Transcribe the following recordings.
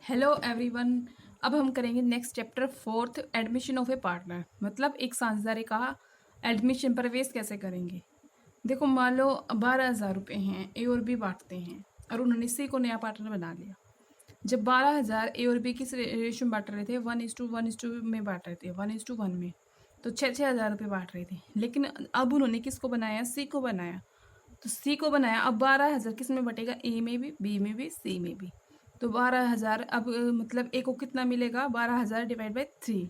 Hello everyone. अब हम करेंगे next chapter fourth, admission of A partner. मतलब एक साझेदारी का एडमिशन प्रवेश कैसे करेंगे। देखो, मान लो 12,000 रुपये हैं, ए और बी बांटते हैं और उन्होंने सी को नया पार्टनर बना लिया। जब 12,000 ए और बी किस रेशो में बांट रहे थे, 1:1 में बांट रहे थे, 1:1 में, तो 6,000 रुपये बांट रहे थे। लेकिन अब उन्होंने किसको बनाया, सी को बनाया। तो सी को बनाया, अब 12,000 किस में बटेगा, ए में भी, बी में भी, सी में भी। तो 12,000 अब मतलब ए को कितना मिलेगा, 12,000 डिवाइड बाई 3।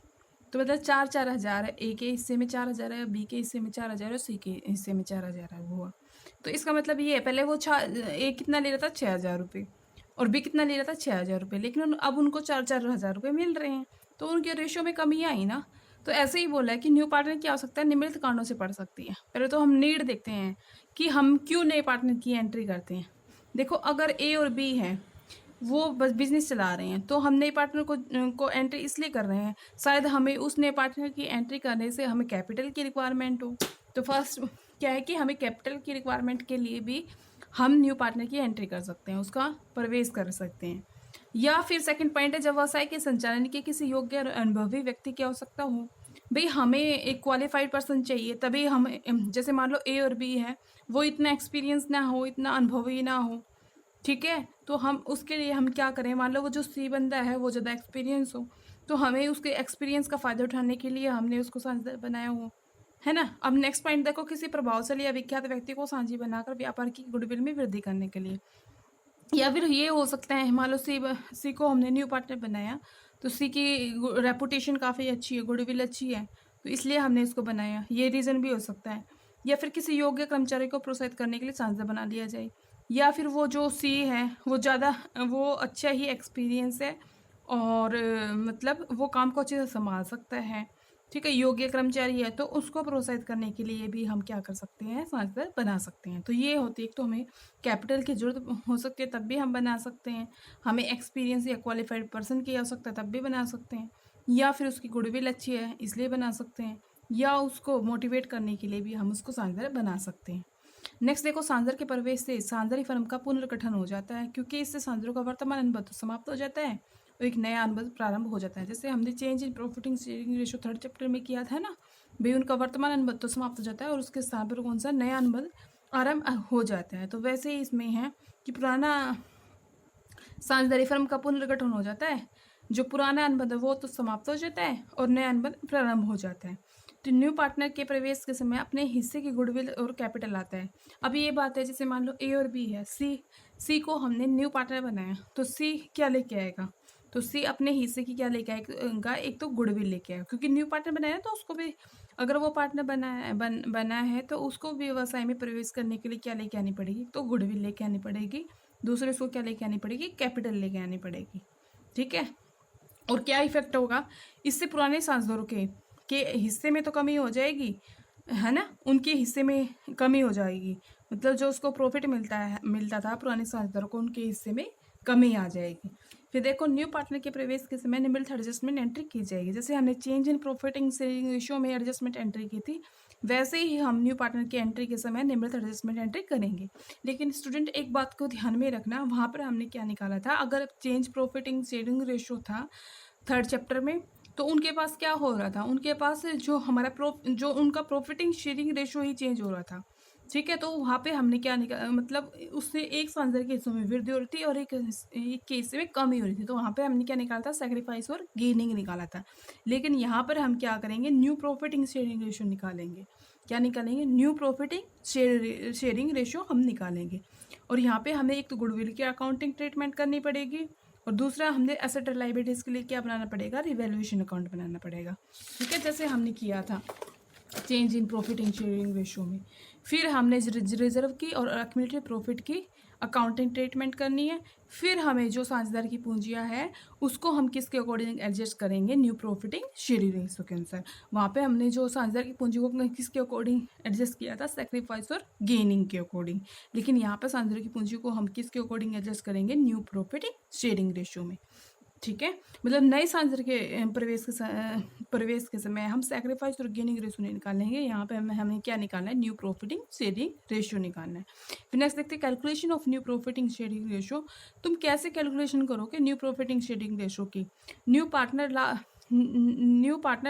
तो मतलब 4,000 है, ए के हिस्से में 4,000 है, बी के हिस्से में 4,000 है, सी के हिस्से में 4,000 है। वो हुआ। तो इसका मतलब ये है, पहले वो ए कितना ले रहा था, 6,000 रुपये, और बी कितना ले रहा था, 6,000 रुपये। लेकिन अब उनको 4,000 रुपये मिल रहे हैं, तो उनके रेशो में कमी आई ना। तो ऐसे ही बोला है कि न्यू पार्टनर की आवश्यकता निम्नलिखित कारणों से पड़ सकती है। पहले तो हम नीड देखते हैं कि हम क्यों नए पार्टनर की एंट्री करते हैं। देखो, अगर ए और बी है, वो बस बिजनेस चला रहे हैं, तो हम नए पार्टनर को एंट्री इसलिए कर रहे हैं, शायद हमें उस नए पार्टनर की एंट्री करने से हमें कैपिटल की रिक्वायरमेंट हो। तो फर्स्ट क्या है कि हमें कैपिटल की रिक्वायरमेंट के लिए भी हम न्यू पार्टनर की एंट्री कर सकते हैं, उसका प्रवेश कर सकते हैं। या फिर सेकंड पॉइंट है, जब व्यवसाय के संचालन के किसी योग्य और अनुभवी व्यक्ति की आवश्यकता हो। भाई, हमें एक क्वालिफाइड पर्सन चाहिए, तभी हम, जैसे मान लो ए और बी है, वो इतना एक्सपीरियंस ना हो, इतना अनुभवी ना हो, ठीक है। तो हम उसके लिए हम क्या करें, मान लो वो जो सी बंदा है वो ज़्यादा एक्सपीरियंस हो, तो हमें उसके एक्सपीरियंस का फ़ायदा उठाने के लिए हमने उसको साझेदार बनाया हो, है ना। अब नेक्स्ट पॉइंट देखो, किसी प्रभावशाली या विख्यात व्यक्ति को साझी बनाकर व्यापार की गुडविल में वृद्धि करने के लिए। या फिर ये हो सकता है, मान लो सी को हमने न्यू पार्टनर बनाया, तो सी की रेपुटेशन काफ़ी अच्छी है, गुडविल अच्छी है, तो इसलिए हमने इसको बनाया, ये रीज़न भी हो सकता है। या फिर किसी योग्य कर्मचारी को प्रोत्साहित करने के लिए साझेदार बना लिया जाए। या फिर वो जो सी है वो ज़्यादा, वो अच्छा ही एक्सपीरियंस है, और मतलब वो काम को अच्छे से संभाल सकता है, ठीक है, योग्य कर्मचारी है, तो उसको प्रोत्साहित करने के लिए भी हम क्या कर सकते हैं, साझेदार बना सकते हैं। तो ये होती है, एक तो हमें कैपिटल की ज़रूरत हो सकती है, तब भी हम बना सकते हैं। हमें एक्सपीरियंस या क्वालिफाइड पर्सन की आवश्यकता है, तब भी बना सकते हैं। या फिर उसकी गुडविल अच्छी है, इसलिए बना सकते हैं। या उसको मोटिवेट करने के लिए भी हम उसको साझेदार बना सकते हैं। नेक्स्ट देखो, साझेदार के प्रवेश से साझेदारी फर्म का पुनर्गठन हो जाता है, क्योंकि इससे साझेदारों का वर्तमान अनुबंध तो समाप्त हो जाता है और एक नया अनुबंध प्रारंभ हो जाता है। जैसे हमने change in profiting sharing ratio third chapter में किया था ना, भाई उनका वर्तमान अनुबंध तो समाप्त हो जाता है और उसके स्थान पर कौन सा नया अनुबंध आरंभ हो जाता है। तो वैसे ही इसमें है कि पुराना साझेदारी फर्म का पुनर्गठन हो जाता है, जो पुराना अनुबंध है वो तो समाप्त हो जाता है और नया अनुबंध प्रारंभ हो जाता है। तो न्यू पार्टनर के प्रवेश के समय अपने हिस्से की गुडविल और कैपिटल आता है। अब ये बात है, जैसे मान लो ए और बी है, सी को हमने न्यू पार्टनर बनाया, तो सी क्या लेके आएगा, तो सी अपने हिस्से की क्या लेके आएगा, एक तो गुडविल लेके आएगा, क्योंकि न्यू पार्टनर बनाया तो उसको भी, अगर वो पार्टनर बना है तो उसको भी व्यवसाय में प्रवेश करने के लिए क्या लेके आनी पड़ेगी, तो गुडविल लेके आनी पड़ेगी। दूसरे उसको क्या लेके आनी पड़ेगी, कैपिटल लेके आनी पड़ेगी, ठीक है। और क्या इफेक्ट होगा, इससे पुराने साझेदारों के हिस्से में तो कमी हो जाएगी, है ना, उनके हिस्से में कमी हो जाएगी। मतलब जो उसको प्रॉफिट मिलता था पुराने साझेदारों को, उनके हिस्से में कमी आ जाएगी। फिर देखो, न्यू पार्टनर के प्रवेश के समय निम्नलिखित एडजस्टमेंट एंट्री की जाएगी। जैसे हमने change in profiting sharing ratio में एडजस्टमेंट एंट्री की थी, वैसे ही हम न्यू पार्टनर की एंट्री के समय निम्नलिखित एडजस्टमेंट एंट्री करेंगे। लेकिन स्टूडेंट एक बात को ध्यान में रखना, वहाँ पर हमने क्या निकाला था, अगर चेंज प्रॉफिटिंग शेयरिंग रेशियो था थर्ड चैप्टर में, तो उनके पास क्या हो रहा था, उनके पास जो हमारा जो उनका प्रॉफिटिंग शेयरिंग रेशियो ही चेंज हो रहा था, ठीक है। तो वहाँ पे हमने क्या निकाला, मतलब उससे एक साझेदार के हिस्सों में वृद्धि हो रही थी और एक के हिस्से में कमी हो रही थी, तो वहाँ पे हमने क्या निकाला था, सेक्रीफाइस और गेनिंग निकाला था। लेकिन यहाँ पर हम क्या करेंगे, न्यू प्रॉफिटिंग शेयरिंग रेशियो निकालेंगे। क्या निकालेंगे, न्यू प्रॉफिटिंग शेयरिंग रेशियो हम निकालेंगे। और यहाँ पे हमें एक तो गुडविल की अकाउंटिंग ट्रीटमेंट करनी पड़ेगी, और दूसरा हमने एसेट और लायबिलिटीज़ के लिए क्या बनाना पड़ेगा, रिवैल्यूएशन अकाउंट बनाना पड़ेगा, ठीक है, जैसे हमने किया था change in profit in sharing ratio में। फिर हमने रिजर्व की और एक्यूमुलेटेड प्रॉफिट की अकाउंटिंग ट्रीटमेंट करनी है। फिर हमें जो साझेदार की पूंजियाँ है उसको हम किसके अकॉर्डिंग एडजस्ट करेंगे, न्यू प्रॉफिटिंग शेयरिंग रेशियो के अनुसार। वहाँ पे हमने जो साझेदार की पूंजी को किसके अकॉर्डिंग एडजस्ट किया था, सेक्रीफाइस और गेनिंग के अकॉर्डिंग। लेकिन यहाँ पर साझेदार की पूंजी को हम किसके अकॉर्डिंग एडजस्ट करेंगे, न्यू प्रॉफिटिंग शेयरिंग रेशियो में। ठीक है, मतलब नए सांझर के प्रवेश के समय हम सैक्रिफाइस और गेनिंग रेशो नहीं निकालेंगे, यहाँ पे हमें क्या निकालना है, न्यू प्रॉफिटिंग शेयरिंग रेशो निकालना है। फिर नेक्स्ट देखते हैं calculation of new profiting sharing ratio. तुम कैसे कैलकुलेशन करोगे न्यू प्रॉफिटिंग शेयरिंग रेशो की? न्यू पार्टनर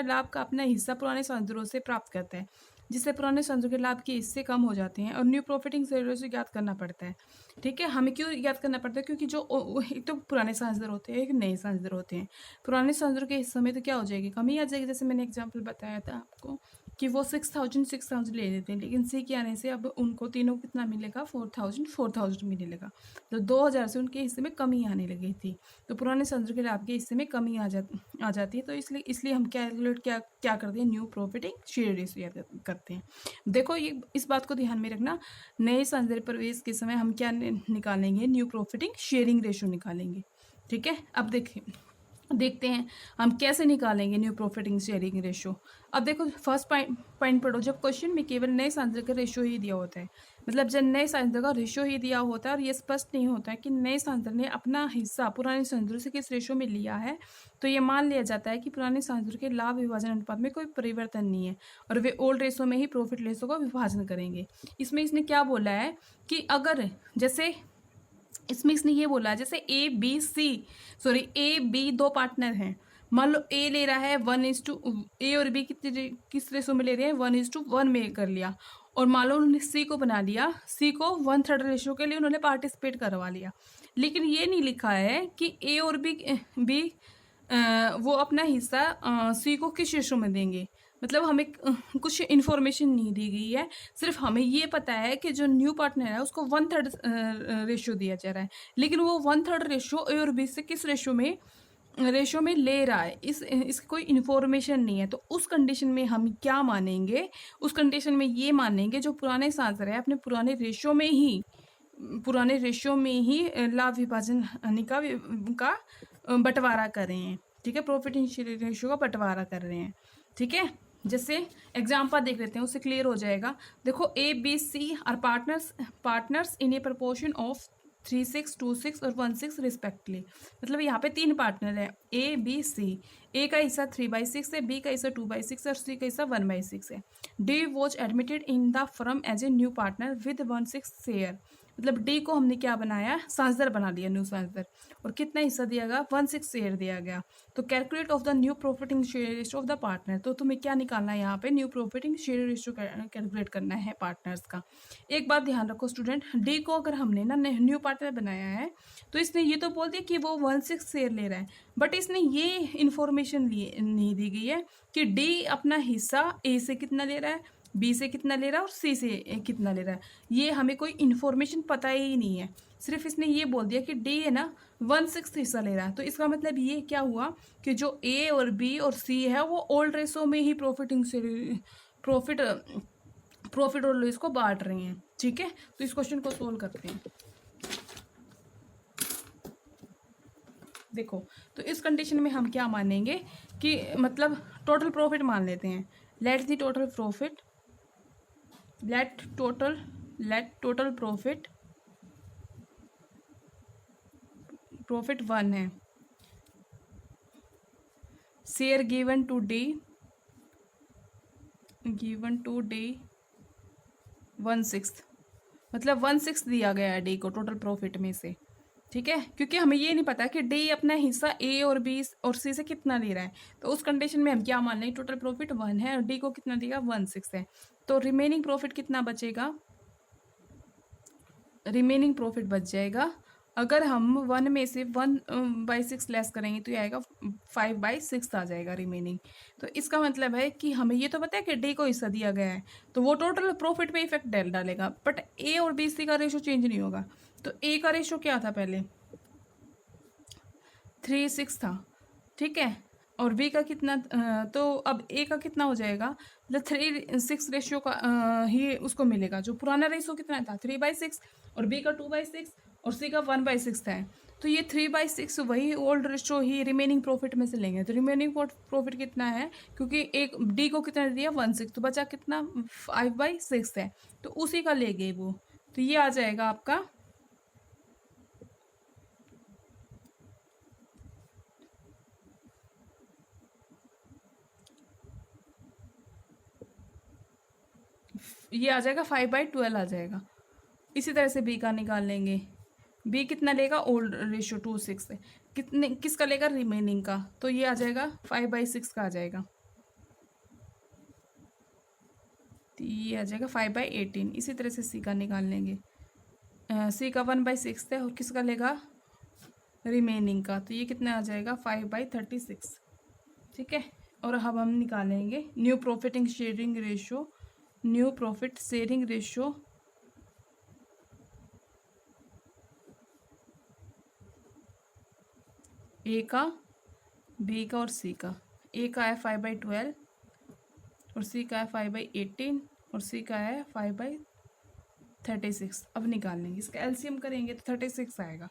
लाभ का अपना हिस्सा पुराने सांझरों से प्राप्त करता है, जिससे पुराने सांझों के लाभ के हिस्से कम हो जाते हैं और न्यू प्रॉफिटिंग शेयरिंग रेशो ज्ञात करना पड़ता है। ठीक है, हमें क्यों याद करना पड़ता है? क्योंकि जो एक तो पुराने सांसदर होते हैं, एक नए सांसदर होते हैं। पुराने सांसदर के हिस्से में तो क्या हो जाएगी, कमी आ जाएगी। जैसे मैंने एग्जांपल बताया था आपको कि वो 6,000 ले लेते हैं, लेकिन सी के आने से अब उनको तीनों को कितना मिलेगा, 4,000 मिलेगा। तो 2,000 से उनके हिस्से में कमी आने लगी थी। तो पुराने सांसदर के लाभ के हिस्से में कमी आ जाती है। तो इसलिए हम क्या करते हैं, न्यू प्रॉफिटिंग शेयर रेशियो याद करते हैं। देखो ये इस बात को ध्यान में रखना, नए सांझर प्रवेश के समय हम क्या निकालेंगे, न्यू प्रॉफिटिंग शेयरिंग रेशो निकालेंगे। ठीक है, अब देखते हैं हम कैसे निकालेंगे न्यू प्रॉफिटिंग शेयरिंग रेशो। अब देखो फर्स्ट पॉइंट पढ़ो, जब क्वेश्चन में केवल नए सांझर का रेशो ही दिया होता है, मतलब जब नए सांझर का रेशो ही दिया होता है और ये स्पष्ट नहीं होता है कि नए सांझर ने अपना हिस्सा पुराने सांझरों से किस रेशो में लिया है, तो ये मान लिया जाता है कि पुराने सांझर के लाभ विभाजन अनुपात में कोई परिवर्तन नहीं है और वे ओल्ड रेशो में ही प्रॉफिट रेशो का विभाजन करेंगे। इसमें इसने क्या बोला है कि अगर जैसे इसमें इसने ये बोला जैसे ए बी दो पार्टनर हैं, मान लो ए ले रहा है 1:, ए और बी किस रेशो में ले रहे हैं, 1:1 में कर लिया। और मान लो उन्होंने सी को बना लिया, सी को 1/3 रेशो के लिए उन्होंने पार्टिसिपेट करवा लिया। लेकिन ये नहीं लिखा है कि ए और बी वो अपना हिस्सा सी को किस रेशो में देंगे। मतलब हमें कुछ इन्फॉर्मेशन नहीं दी गई है, सिर्फ हमें ये पता है कि जो न्यू पार्टनर है उसको 1/3 रेशियो दिया जा रहा है, लेकिन वो 1/3 रेशियो ए और बी से किस रेशो में ले रहा है, इसकी कोई इन्फॉर्मेशन नहीं है। तो उस कंडीशन में हम क्या मानेंगे, उस कंडीशन में ये मानेंगे जो पुराने सांसर है अपने पुराने रेशो में ही लाभ विभाजन का बंटवारा कर रहे हैं। ठीक है, प्रॉफिट शेयरिंग रेशियो का बंटवारा कर रहे हैं। ठीक है, जैसे एग्जाम्पल देख लेते हैं, उससे क्लियर हो जाएगा। देखो A B C are partners in a proportion of 3/6, 2/6 और 1/6 रिस्पेक्टली। मतलब यहाँ पे 3 पार्टनर है ए बी सी। ए का हिस्सा 3/6 है, बी का हिस्सा 2/6 है और सी का हिस्सा 1/6 है। D was admitted in the firm as a new partner with 1/6 share. मतलब डी को हमने क्या बनाया, सांसदर बना लिया, न्यू सांसदर। और कितना हिस्सा दिया गया, 1/6 शेयर दिया गया। तो calculate of the new profiting share ratio of the partner. तो तुम्हें क्या निकालना है यहाँ पे, new profiting share ratio calculate करना है पार्टनर्स का। एक बात ध्यान रखो स्टूडेंट, डी को अगर हमने ना न्यू पार्टनर बनाया है तो इसने ये तो बोल दिया कि वो 1/6 शेयर ले रहा है, बट इसने ये इन्फॉर्मेशन नहीं दी गई है कि डी अपना हिस्सा ए से कितना ले रहा है, बी से कितना ले रहा है और सी से कितना ले रहा है। ये हमें कोई इन्फॉर्मेशन पता ही नहीं है, सिर्फ इसने ये बोल दिया कि डी है ना 1/6 हिस्सा ले रहा है। तो इसका मतलब ये क्या हुआ कि जो ए और बी और सी है वो ओल्ड रेशो में ही प्रॉफिट और लॉस को बांट रहे हैं। ठीक है, तो इस क्वेश्चन को सोल्व करते हैं। देखो, तो इस कंडीशन में हम क्या मानेंगे कि मतलब टोटल प्रॉफिट मान लेते हैं। लेट टोटल प्रॉफिट 1 है। शेयर गिवन टू डी 1/6, मतलब 1/6 दिया गया है डी को टोटल प्रॉफिट में से। ठीक है, क्योंकि हमें ये नहीं पता कि डी अपना हिस्सा ए और बी और सी से कितना ले रहा है। तो उस कंडीशन में हम क्या मान लें, टोटल प्रॉफिट 1 है और डी को कितना देगा, 1/6 है। तो रिमेनिंग प्रॉफिट कितना बचेगा, रिमेनिंग प्रॉफिट बच जाएगा। अगर हम 1 में से 1/6 लेस करेंगे तो ये आएगा 5/6 आ जाएगा रिमेनिंग। तो इसका मतलब है कि हमें ये तो पता है कि डी को हिस्सा दिया गया है तो वो टोटल प्रॉफिट पे इफेक्ट डालेगा, बट ए और बी सी का रेशो चेंज नहीं होगा। तो ए का रेशो क्या था, पहले 3/6 था। ठीक है, और बी का कितना, तो अब ए का कितना हो जाएगा, मतलब 3/6 रेशियो का ही उसको मिलेगा। जो पुराना रेशियो कितना था, 3/6, और बी का 2/6 और सी का 1/6 था। तो ये 3/6 वही ओल्ड रेशियो ही रिमेनिंग प्रॉफिट में से लेंगे। तो रिमेनिंग प्रॉफिट कितना है, क्योंकि एक डी को कितना दिया, 1/6, तो बचा कितना, 5/6 है, तो उसी का ले गए वो। तो ये आ जाएगा आपका ये आ जाएगा 5/12 आ जाएगा। इसी तरह से बी का निकाल लेंगे। बी कितना लेगा, ओल्ड रेशियो 2:6 से, कितने किसका लेगा, रिमेनिंग का, तो ये आ जाएगा 5/6 का आ जाएगा। तो ये आ जाएगा 5/18। इसी तरह से सी का निकाल लेंगे। सी का 1/6 है और किसका लेगा, रिमेनिंग का, तो ये कितना आ जाएगा 5/36। ठीक है। और अब हम निकालेंगे new profiting sharing ratio, new profit sharing ratio A का, बी का और सी का। ए का है 5/12 और सी का है 5/18 और सी का है 5/36। अब निकाल लेंगे, इसका एलसीएम करेंगे तो 36 आएगा।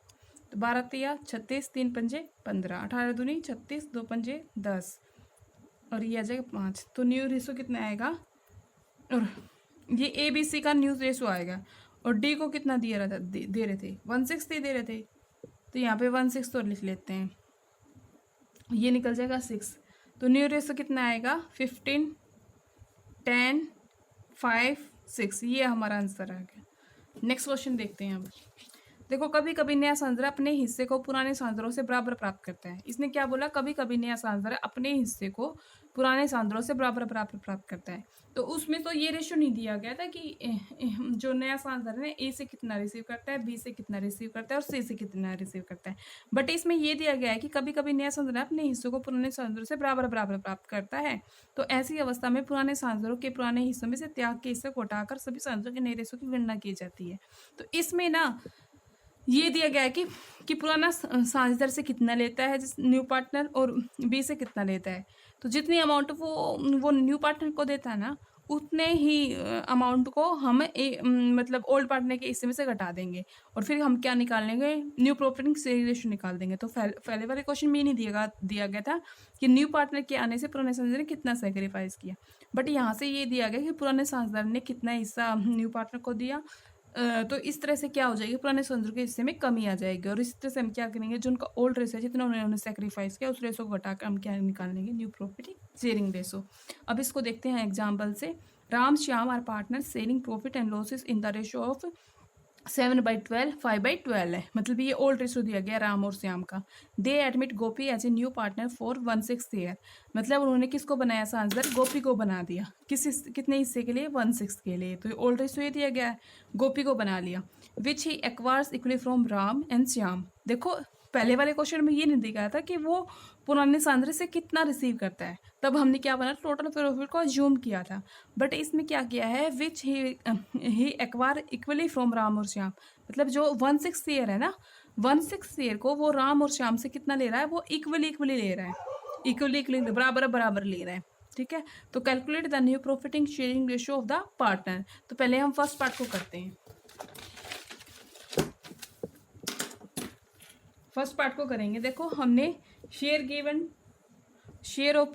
तो 12 तिया 36, 3 पंजे 15, 18 दूनी 36, 2 पंजे 10 और ये आ जाएगा 5। तो न्यू रेशो कितना आएगा, और ये ए बी सी का न्यू रेशो आएगा। और डी को कितना दिया रहा था, दे रहे थे 1/6 दे रहे थे, तो यहाँ पे 1/6 तो लिख लेते हैं, ये निकल जाएगा 6। तो न्यू रेशो कितना आएगा 15, 10, 5, 6, ये हमारा आंसर आ गया। नेक्स्ट क्वेश्चन देखते हैं अब। देखो कभी कभी नया सांद्रा अपने हिस्से को पुराने सांद्रों से बराबर प्राप्त करता है। इसने क्या बोला, कभी कभी नया सांद्रा अपने हिस्से को पुराने सांद्रों से बराबर बराबर प्राप्त करता है। तो उसमें तो ये रेशो नहीं दिया गया था कि जो नया सांद्रा है ए से कितना रिसीव करता है, बी से कितना रिसीव करता है और सी से कितना रिसीव करता है। बट इसमें ये दिया गया है कि कभी कभी नया सांद्रा अपने हिस्सों को पुराने सांद्रों से बराबर बराबर प्राप्त करता है। तो ऐसी अवस्था में पुराने सांद्रों के पुराने हिस्सों में से त्याग के हिस्से को हटाकर सभी सांद्रों के नए रेशो की गणना की जाती है। तो इसमें ना ये दिया गया है कि पुराना साझेदार से कितना लेता है न्यू पार्टनर और बी से कितना लेता है। तो जितनी अमाउंट वो न्यू पार्टनर को देता है ना, उतने ही अमाउंट को हम मतलब ओल्ड पार्टनर के हिस्से में से घटा देंगे और फिर हम क्या निकाल लेंगे, न्यू प्रॉफिटिंग शेयरिंग रेशियो निकाल देंगे। तो पहले वाले क्वेश्चन में ही नहीं दिया गया था कि न्यू पार्टनर के आने से पुराने साझेदार ने कितना सेक्रीफाइस किया, बट यहाँ से ये दिया गया कि पुराने साझेदार ने कितना हिस्सा न्यू पार्टनर को दिया। तो इस तरह से क्या हो जाएगी, पुराने संदर्भ के हिस्से में कमी आ जाएगी। और इस तरह से हम क्या करेंगे, जो उनका ओल्ड रेसो है जितना उन्होंने सेक्रीफाइस किया उस रेसो को घटाकर हम क्या निकालेंगे, न्यू प्रॉफिट शेयरिंग रेसो। अब इसको देखते हैं एग्जाम्पल से। Ram Shyam are partner sharing profit and losses in the ratio of 7/12, 5/12 है, मतलब ये ओल्ड रेशो दिया गया राम और श्याम का। They admit Gopi as a new partner for 1/6 year, मतलब उन्होंने किसको बनाया सांसदर, गोपी को बना दिया। कितने हिस्से के लिए, 1/6 के लिए। तो ओल्ड रेशो ये दिया गया है, गोपी को बना लिया। Which he acquires equally from Ram and Shyam. देखो पहले वाले क्वेश्चन में ये नहीं दिखाया था कि वो पुराने सांद्रे से कितना रिसीव करता है, तब हमने क्या बना, टोटल प्रॉफिट को अज्यूम किया था। बट इसमें क्या किया है, विच ही एक्वायर इक्वली फ्रॉम राम और श्याम, मतलब जो 1/6 ईयर है ना, 1/6 ईयर को वो राम और श्याम से कितना ले रहा है, वो इक्वली ले रहा है, इक्वली बराबर बराबर ले रहा है। ठीक है। तो calculate the new profiting sharing ratio of the partner. तो पहले हम फर्स्ट पार्ट को करते हैं। फर्स्ट पार्ट को करेंगे। देखो हमने share given, share of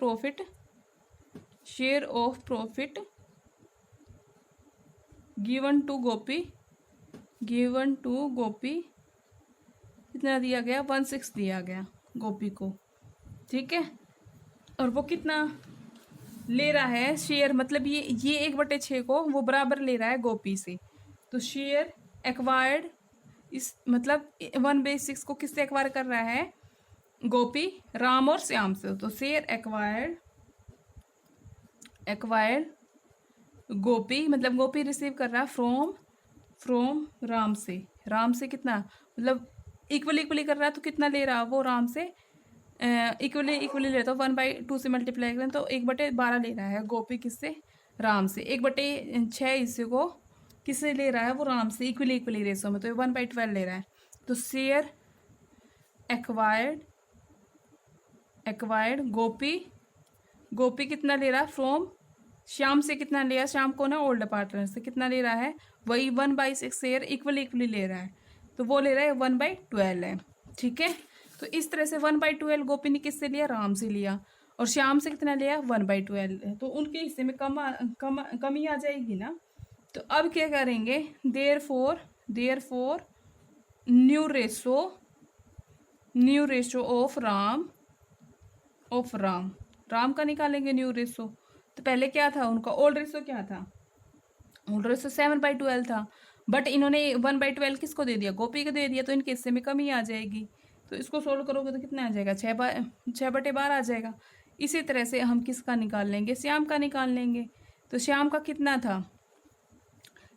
profit given to Gopi कितना दिया गया, 1/6 दिया गया गोपी को। ठीक है। और वो कितना ले रहा है शेयर, मतलब ये 1/6 को वो बराबर ले रहा है गोपी से। तो शेयर एक्वायर्ड, इस मतलब 1/6 को किससे एक्वायर कर रहा है, गोपी, राम और श्याम से। तो शेयर एक्वायर्ड गोपी, मतलब गोपी रिसीव कर रहा है फ्रॉम राम से कितना, मतलब इक्वली कर रहा है, तो कितना ले रहा है वो राम से, इक्वली ले रहा है, तो 1/2 से मल्टीप्लाई करें तो 1/12 ले रहा है गोपी, किससे, राम से। 1/6 हिस्से को किससे ले रहा है, वो राम से, इक्वली रेशो में, तो 1/12 ले रहा है। तो शेयर एक्वायर्ड गोपी कितना ले रहा है फ्रॉम श्याम से, कितना लिया, श्याम को ना ओल्ड पार्टनर से कितना ले रहा है, वही 1/6 शेयर इक्वली ले रहा है, तो वो ले रहा है 1/12 है। ठीक है। तो इस तरह से 1/12 गोपी ने किससे लिया, राम से लिया, और श्याम से कितना लिया, 1/12, तो उनके हिस्से में कमी आ जाएगी ना। तो अब क्या करेंगे, therefore new ratio of Ram का निकालेंगे न्यू रेशो। तो पहले क्या था उनका, ओल्ड रेशो क्या था, ओल्ड रेशो 7/12 था, बट इन्होंने 1/12 किसको दे दिया, गोपी को दे दिया, तो इनके हिस्से में कमी आ जाएगी। तो इसको सोल्व करोगे तो कितना आ जाएगा, 6/12 आ जाएगा। इसी तरह से हम किसका निकाल लेंगे, श्याम का निकाल लेंगे। तो श्याम का कितना था,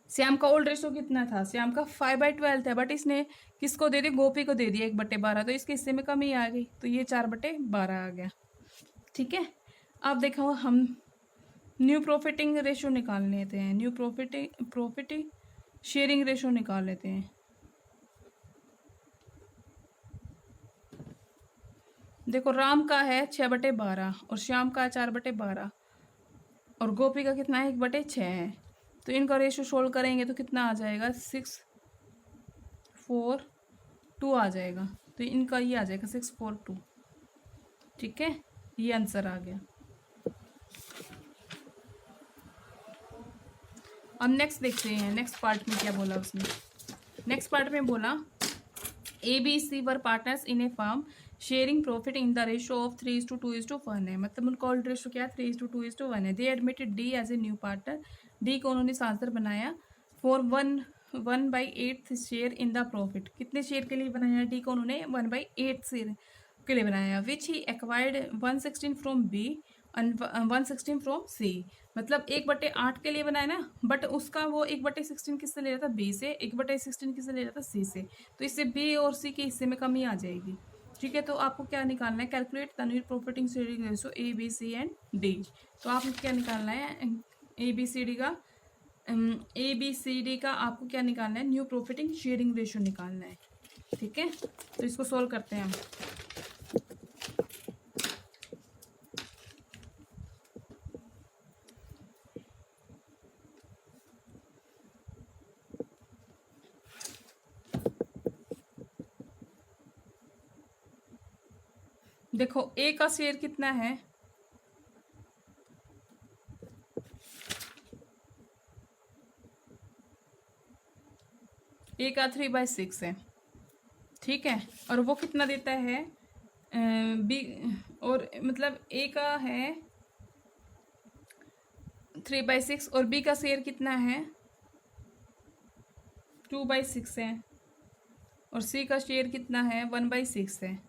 श्याम का ओल्ड रेशो कितना था, श्याम का 5/12 था, बट इसने किसको दे दिया, गोपी को दे दिया 1/12, तो इसके हिस्से में कमी आ गई, तो ये 4/12 आ गया। ठीक है, अब देखो हम न्यू प्रॉफिटिंग रेशो निकाल लेते हैं, न्यू प्रॉफिटिंग शेयरिंग रेशो निकाल लेते हैं। देखो राम का है 6/12 और श्याम का है 4/12 और गोपी का कितना है 1/6 है। तो इनका रेशो सोल्व करेंगे तो कितना आ जाएगा, 6/4/2 आ जाएगा। तो इनका ये आ जाएगा 6/4/2। ठीक है, ये आंसर आ गया। अब नेक्स्ट देखते हैं, नेक्स्ट पार्ट में क्या बोला उसने। नेक्स्ट पार्ट में बोला ABC were partners in A firm sharing profit in the ratio of 3:2:1 है, मतलब उनका ओल्ड रेशो क्या है, 3:2:1 है। They admitted D as a new partner, D को उन्होंने सांसद बनाया for 1/8 share in the profit. कितने शेयर के लिए बनाया, डी को उन्होंने 1/8 शेयर के लिए बनाया। Which he acquired 1/16 from B and 1/16 from C, मतलब 1/8 के लिए बनाया ना, बट उसका वो 1/16 किससे ले रहा था, बी से, 1/16 किससे ले रहा था, सी से। तो इससे बी और सी के हिस्से में कमी आ जाएगी। ठीक है, तो आपको क्या निकालना है, calculate the new profiting sharing ratio ABC and D. तो आपको क्या निकालना है, ABCD का आपको क्या निकालना है, न्यू प्रॉफिटिंग शेयरिंग रेशो निकालना है। ठीक है, तो इसको सोल्व करते हैं हम। देखो ए का शेयर कितना है, ए का 3/6 है। ठीक है, और वो कितना देता है, बी, और मतलब ए का है 3/6 और बी का शेयर कितना है 2/6 है और सी का शेयर कितना है 1/6 है।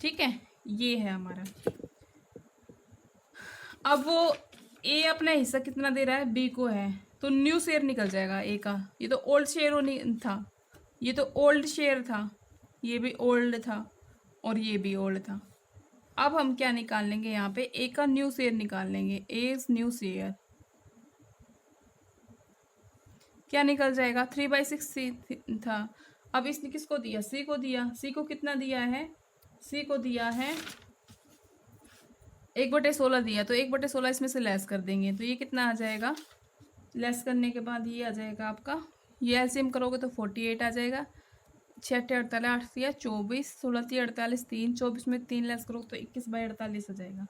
ठीक है, ये है हमारा। अब वो ए अपना हिस्सा कितना दे रहा है, बी को है, तो न्यू शेयर निकल जाएगा ए का। ये तो ओल्ड शेयर था, ये तो ओल्ड शेयर था, ये भी ओल्ड था और ये भी ओल्ड था। अब हम क्या निकाल लेंगे, यहाँ पे ए का न्यू शेयर निकाल लेंगे, ए न्यू शेयर क्या निकल जाएगा, 3/6 सी था। अब इसने किसको दिया, सी को दिया, सी को कितना दिया है, सी को दिया है 1/16 दिया, तो 1/16 इसमें से लेस कर देंगे, तो ये कितना आ जाएगा, लेस करने के बाद ये आ जाएगा आपका, ये एलसीएम करोगे तो 48 आ जाएगा। 6 48 8 या 24, 16 48 3, 24 में 3 लेस करो तो 21/48 आ जाएगा।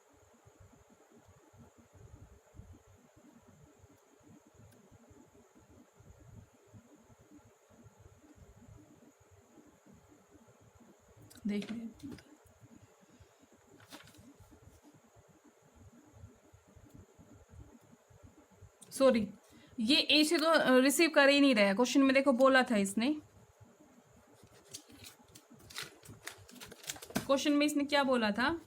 देख लीजिए, सॉरी ये ए से तो रिसीव कर ही नहीं रहा है, क्वेश्चन में देखो बोला था इसने, क्वेश्चन में इसने क्या बोला था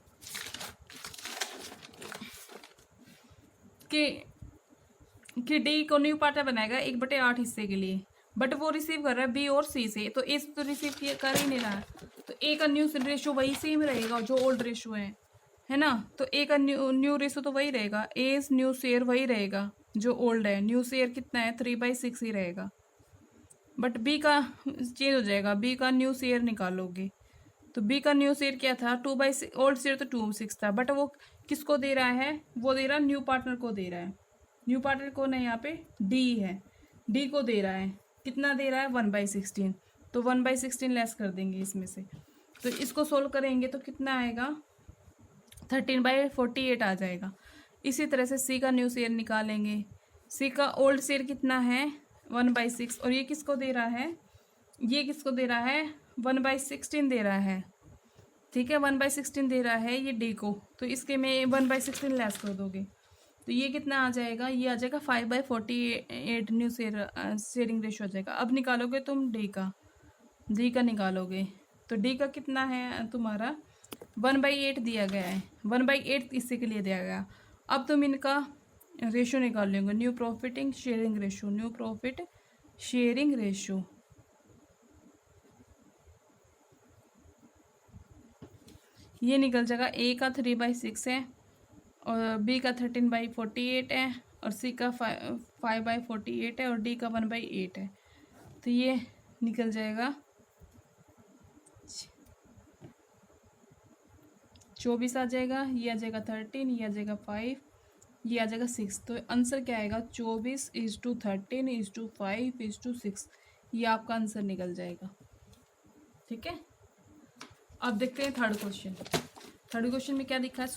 कि डी को न्यू पार्टनर बनाएगा 1/8 हिस्से के लिए, बट वो रिसीव कर रहा है बी और सी से, तो ए से तो रिसीव कर ही नहीं रहा, तो ए का न्यू रेशो वही सेम रहेगा जो ओल्ड रेशो है ना। तो ए का न्यू रेशो तो वही रहेगा, ए न्यू शेयर वही रहेगा जो ओल्ड है, न्यू शेयर कितना है 3/6 ही रहेगा, बट बी का चेंज हो जाएगा, बी का न्यू शेयर निकालोगे तो बी का न्यू शेयर क्या था 2/6, ओल्ड शेयर तो 2/6 था, बट वो किसको दे रहा है, वो दे रहा है न्यू पार्टनर को दे रहा है, न्यू पार्टनर कौन है यहाँ पे, डी है, डी को दे रहा है, कितना दे रहा है 1/16, तो 1/16 लेस कर देंगे इसमें से, तो इसको सोल्व करेंगे तो कितना आएगा 13/48 आ जाएगा। इसी तरह से सी का न्यू शेयर निकालेंगे, सी का ओल्ड शेयर कितना है 1/6 और ये किसको दे रहा है, ये किसको दे रहा है 1/16 दे रहा है। ठीक है, 1/16 दे रहा है ये डी को, तो इसके में 1/16 लेस कर दोगे तो ये कितना आ जाएगा, ये आ जाएगा 5/48 न्यू शेयरिंग रेशियो आ जाएगा। अब निकालोगे तुम डी का निकालोगे, तो डी का कितना है तुम्हारा 1/8 दिया गया है, 1/8 इसी के लिए दिया गया। अब तुम इनका रेशियो निकाल लेंगे, new profiting sharing ratio, new profit sharing ratio. ये निकल जाएगा, ए का 3/6 है और बी का 13/48 है और सी का 5/48 है और डी का 1/8 है। तो ये निकल जाएगा 24 आ जाएगा, ये आ जाएगा 13, ये आ जाएगा 5, ये आ जाएगा 6। तो आंसर क्या आएगा 24:13:5:6, ये आपका आंसर निकल जाएगा। ठीक है, अब देखते हैं थर्ड क्वेश्चन। थर्ड क्वेश्चन में क्या लिखा है,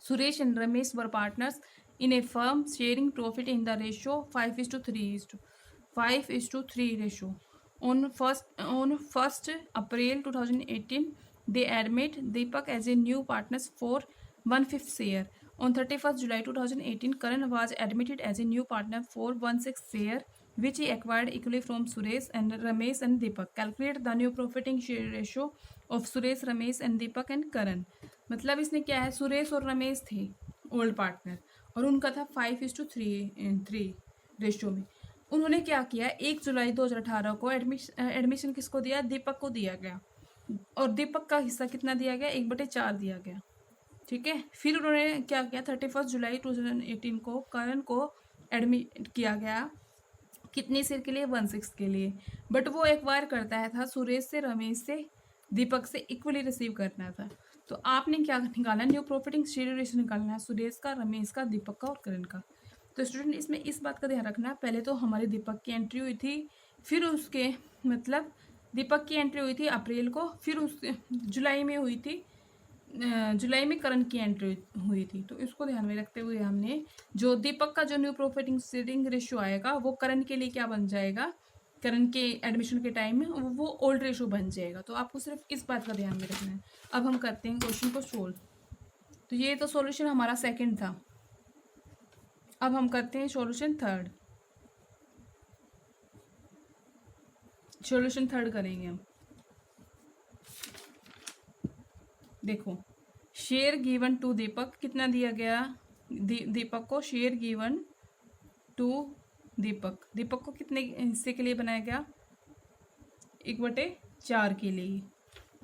Suresh and Ramesh were partners in A firm sharing profit in the ratio 5:3 ratio. On 1st April 2018, they admit Deepak as a new partner for 1/5 share. On 31st July 2018, Karan was admitted as a new partner for 1/6 share, which he acquired equally from Suresh and Ramesh and Deepak. Calculate the new profiting share ratio of Suresh, Ramesh and Deepak and Karan. मतलब इसने क्या है, सुरेश और रमेश थे old partner और उनका था 5:3 ratio में। उन्होंने क्या किया, 1 जुलाई 2018 को एडमिशन किसको दिया, दीपक को दिया गया और दीपक का हिस्सा कितना दिया गया, 1/4 दिया गया। ठीक है, फिर उन्होंने क्या किया, 31 जुलाई 2018 को करण को एडमिट किया गया, कितनी शेयर के लिए, 1/6 के लिए। बट वो एक्वायर करता है था सुरेश से, रमेश से, दीपक से इक्वली रिसीव करना था। तो आपने क्या निकालना, न्यू प्रॉफिटिंग शेयर रेशियो निकालना है, सुरेश का, रमेश का, दीपक का और करण का। तो स्टूडेंट इसमें इस बात का ध्यान रखना, पहले तो हमारे दीपक की एंट्री हुई थी, फिर उसके मतलब दीपक की एंट्री हुई थी अप्रैल को, फिर उस जुलाई में हुई थी, जुलाई में करण की एंट्री हुई थी। तो इसको ध्यान में रखते हुए हमने जो दीपक का जो न्यू प्रॉफिटिंग शेयरिंग रेशियो आएगा वो करण के लिए क्या बन जाएगा, करण के एडमिशन के टाइम में वो ओल्ड रेशियो बन जाएगा। तो आपको सिर्फ इस बात का ध्यान में रखना है। अब हम करते हैं क्वेश्चन को सोल्व। तो ये तो सॉल्यूशन हमारा सेकंड था, अब हम करते हैं सॉल्यूशन थर्ड। सॉल्यूशन थर्ड करेंगे हम। देखो, शेयर गिवन टू दीपक, कितना दिया गया, दीपक को शेयर गिवन टू दीपक को कितने हिस्से के लिए बनाया गया, 1/4 के लिए।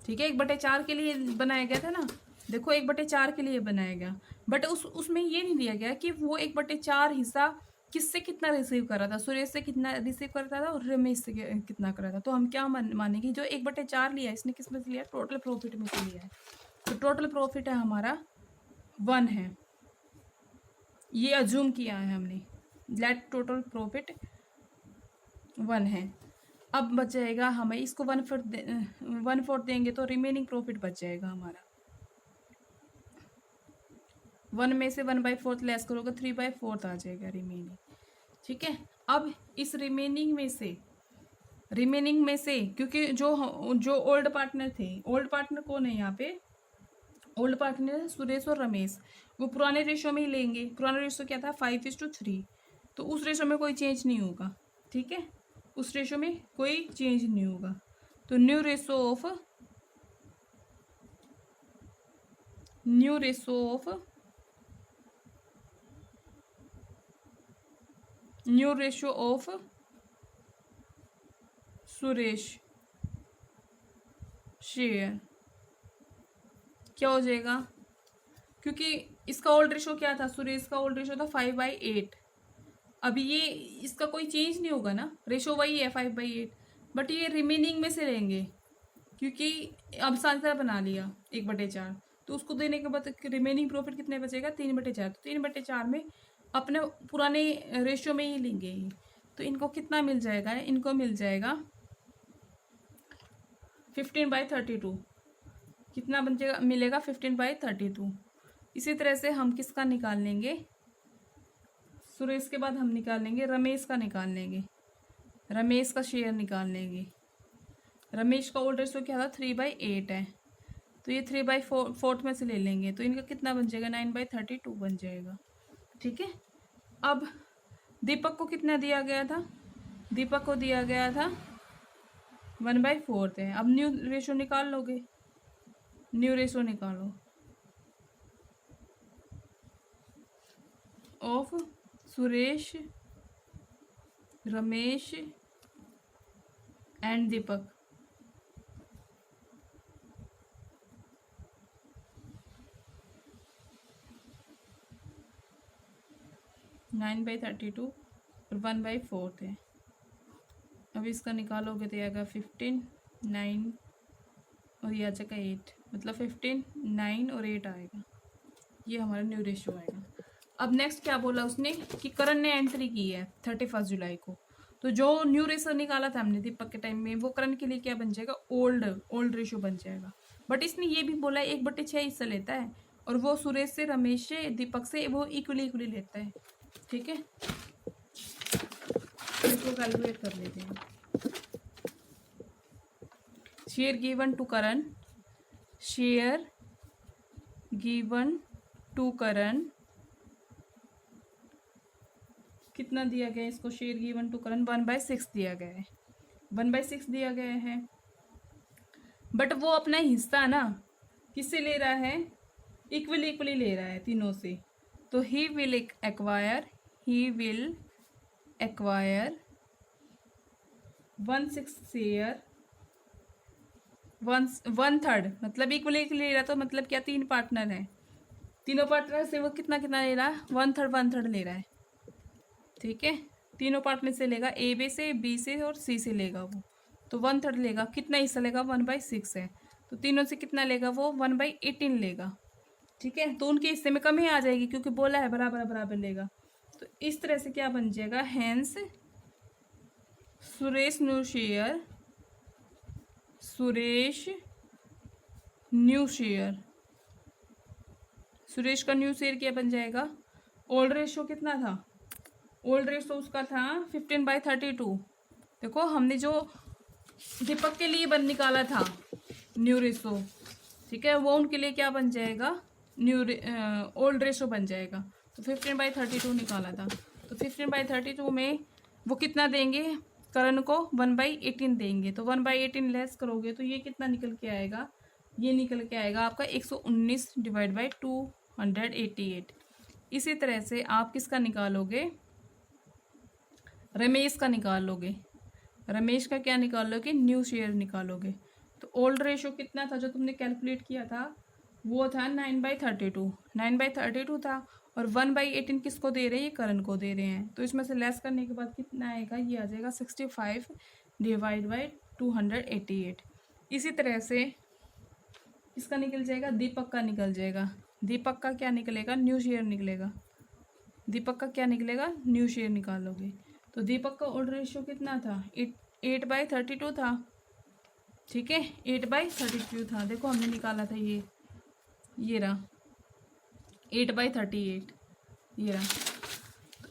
ठीक है, 1/4 के लिए बनाया गया था ना, देखो 1/4 के लिए बनाया गया। बट उसमें ये नहीं दिया गया कि वो 1/4 हिस्सा किससे कितना रिसीव कर रहा था, सुरेश से कितना रिसीव करता था और रमेश से कितना कर रहा था। तो हम क्या मानेंगे, जो 1/4 लिया इसने किस में से लिया, टोटल प्रॉफिट में से लिया है। तो टोटल प्रॉफिट है हमारा 1 है, ये अज्यूम किया है हमने, लेट टोटल प्रॉफिट 1 है। अब बच जाएगा हमें, इसको 1/4 देंगे तो रिमेनिंग प्रॉफिट बच जाएगा हमारा। 1 में से 1/4 लेस करोगे 3/4 आ जाएगा रिमेनिंग। ठीक है, अब इस रिमेनिंग में से क्योंकि जो ओल्ड पार्टनर थे, ओल्ड पार्टनर कौन है यहाँ पे, ओल्ड पार्टनर सुरेश और रमेश, वो पुराने रेशो में ही लेंगे। पुराना रेशो क्या था 5:3, तो उस रेशो में कोई चेंज नहीं होगा। ठीक है, उस रेशो में कोई चेंज नहीं होगा। तो new ratio of Suresh share क्या हो जाएगा, क्योंकि इसका ओल्ड रेशो क्या था, सुरेश का ओल्ड रेशो था 5/8। अभी ये इसका कोई चेंज नहीं होगा ना, रेशो वही है 5/8, बट ये रिमेनिंग में से लेंगे क्योंकि अब सांसर बना लिया 1/4, तो उसको देने के बाद रिमेनिंग प्रॉफिट कितने बचेगा 3/4। तो 3/4 में अपने पुराने रेशियो में ही लेंगे। तो इनको कितना मिल जाएगा, इनको मिल जाएगा 15/32, कितना बन जाएगा, मिलेगा 15/32। इसी तरह से हम किसका निकाल लेंगे, सुरेश के बाद हम निकाल लेंगे रमेश का, निकाल लेंगे रमेश का शेयर निकाल लेंगे। रमेश का ओल्ड रेशियो क्या था 3/8 है, तो ये 3/4 में से ले लेंगे, तो इनका कितना बन जाएगा, 9/32 बन जाएगा। ठीक है। अब दीपक को कितना दिया गया था, दीपक को दिया गया था 1/4 है। अब न्यू रेशो निकाल लोगे, न्यू रेशो निकालो of Suresh, Ramesh and Deepak. Nine by 32 और 1/4 है। अब इसका निकालोगे तो आएगा 15, 9 और ये आ जाएगा 8, मतलब 15, 9 और 8 आएगा। ये हमारा न्यू रेशियो आएगा। अब नेक्स्ट क्या बोला उसने कि करण ने एंट्री की है 31 जुलाई को, तो जो न्यू रेशियो निकाला था हमने दीपक के टाइम में, वो करण के लिए क्या बन जाएगा, ओल्ड रेशियो बन जाएगा। बट इसने ये भी बोला है 1/6 हिस्सा लेता है, और वो सुरेश से, रमेश से, दीपक से वो इक्वली लेता है। ठीक है, इसको कैलकुलेट कर लेते हैं। Share given to Karan, share given to Karan, कितना दिया गया है इसको, शेयर गिवन टू करण 1/6 दिया गया है, 1/6 दिया गया है। बट वो अपना हिस्सा ना किससे ले रहा है, इक्वली ले रहा है तीनों से। तो ही विल एक्वायर 1/6 शेयर, 1/3, मतलब इक्वली ले रहा, तो मतलब क्या, 3 पार्टनर हैं, तीनों पार्टनर से वो कितना ले रहा है, 1/3 ले रहा है। ठीक है, तीनों पार्टनर से लेगा, ए बी से, बी से और सी से लेगा वो, तो 1/3 लेगा। कितना हिस्सा लेगा, 1/6 है, तो तीनों से कितना लेगा वो, 1/18 लेगा। ठीक है, तो उनके हिस्से में कमी आ जाएगी क्योंकि बोला है बराबर लेगा। तो इस तरह से क्या बन जाएगा, hence Suresh new share, Suresh new share, सुरेश का न्यू शेयर क्या बन जाएगा, ओल्ड रेशो कितना था, ओल्ड रेशो उसका था 15/32। देखो हमने जो दीपक के लिए निकाला था न्यू रेशो, ठीक है, वो उनके लिए क्या बन जाएगा, ओल्ड रेशो बन जाएगा। तो 15/32 निकाला था, तो 15/32 में वो कितना देंगे, करण को 1/18 देंगे, तो 1/18 लेस करोगे तो ये कितना निकल के आएगा, ये निकल के आएगा आपका 119 डिवाइड बाई 288। इसी तरह से आप किसका निकालोगे, रमेश का निकालोगे, रमेश का क्या निकालोगे, न्यू शेयर निकालोगे। तो ओल्ड रेशो कितना था जो तुमने कैलकुलेट किया था, वो था 9/32, 9/32 था, और 1/18 किसको दे रहे हैं, ये करण को दे रहे हैं। तो इसमें से लेस करने के बाद कितना आएगा, ये आ जाएगा 65 डिवाइड बाई 288। इसी तरह से इसका निकल जाएगा, दीपक का निकल जाएगा, दीपक का क्या निकलेगा, न्यू शेयर निकलेगा, दीपक का क्या निकलेगा, न्यू शेयर निकालोगे। तो दीपक का ओल्ड रेशियो कितना था, 8/32 था। ठीक है, 8/32 था, देखो हमने निकाला था ये रहा 8/38, ये रहा।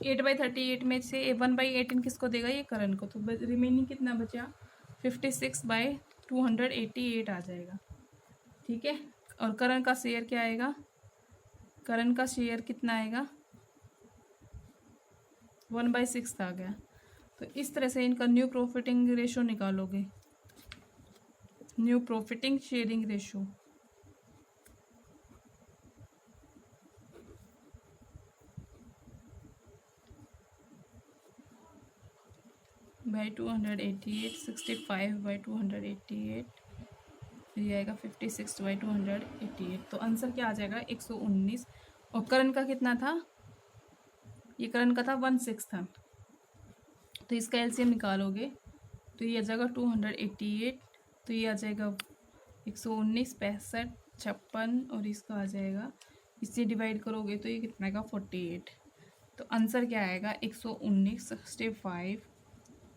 8/38 में से 1/18 किसको देगा, ये करण को, तो रिमेनिंग कितना बचा, 56/288 आ जाएगा। ठीक है, और करण का शेयर क्या आएगा, करण का शेयर कितना आएगा, 1/6 आ गया। तो इस तरह से इनका न्यू प्रॉफिटिंग रेशो निकालोगे, new profiting sharing ratio. By 288, 65/288, ये आएगा 56/288। तो आंसर क्या आ जाएगा, 119। और करण का कितना था, ये करण का था 1/6 था, तो इसका एलसीएम निकालोगे तो ये आ जाएगा 288, तो ये आ जाएगा 119, 65, 56, और इसका आ जाएगा, इससे डिवाइड करोगे तो ये कितना आएगा, 48। तो आंसर क्या आएगा, 119, 65,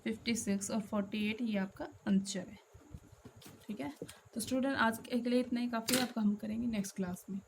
56 और 48, ये आपका आंसर है। ठीक है, तो स्टूडेंट आज के लिए इतना ही काफ़ी है, आपका हम करेंगे नेक्स्ट क्लास में।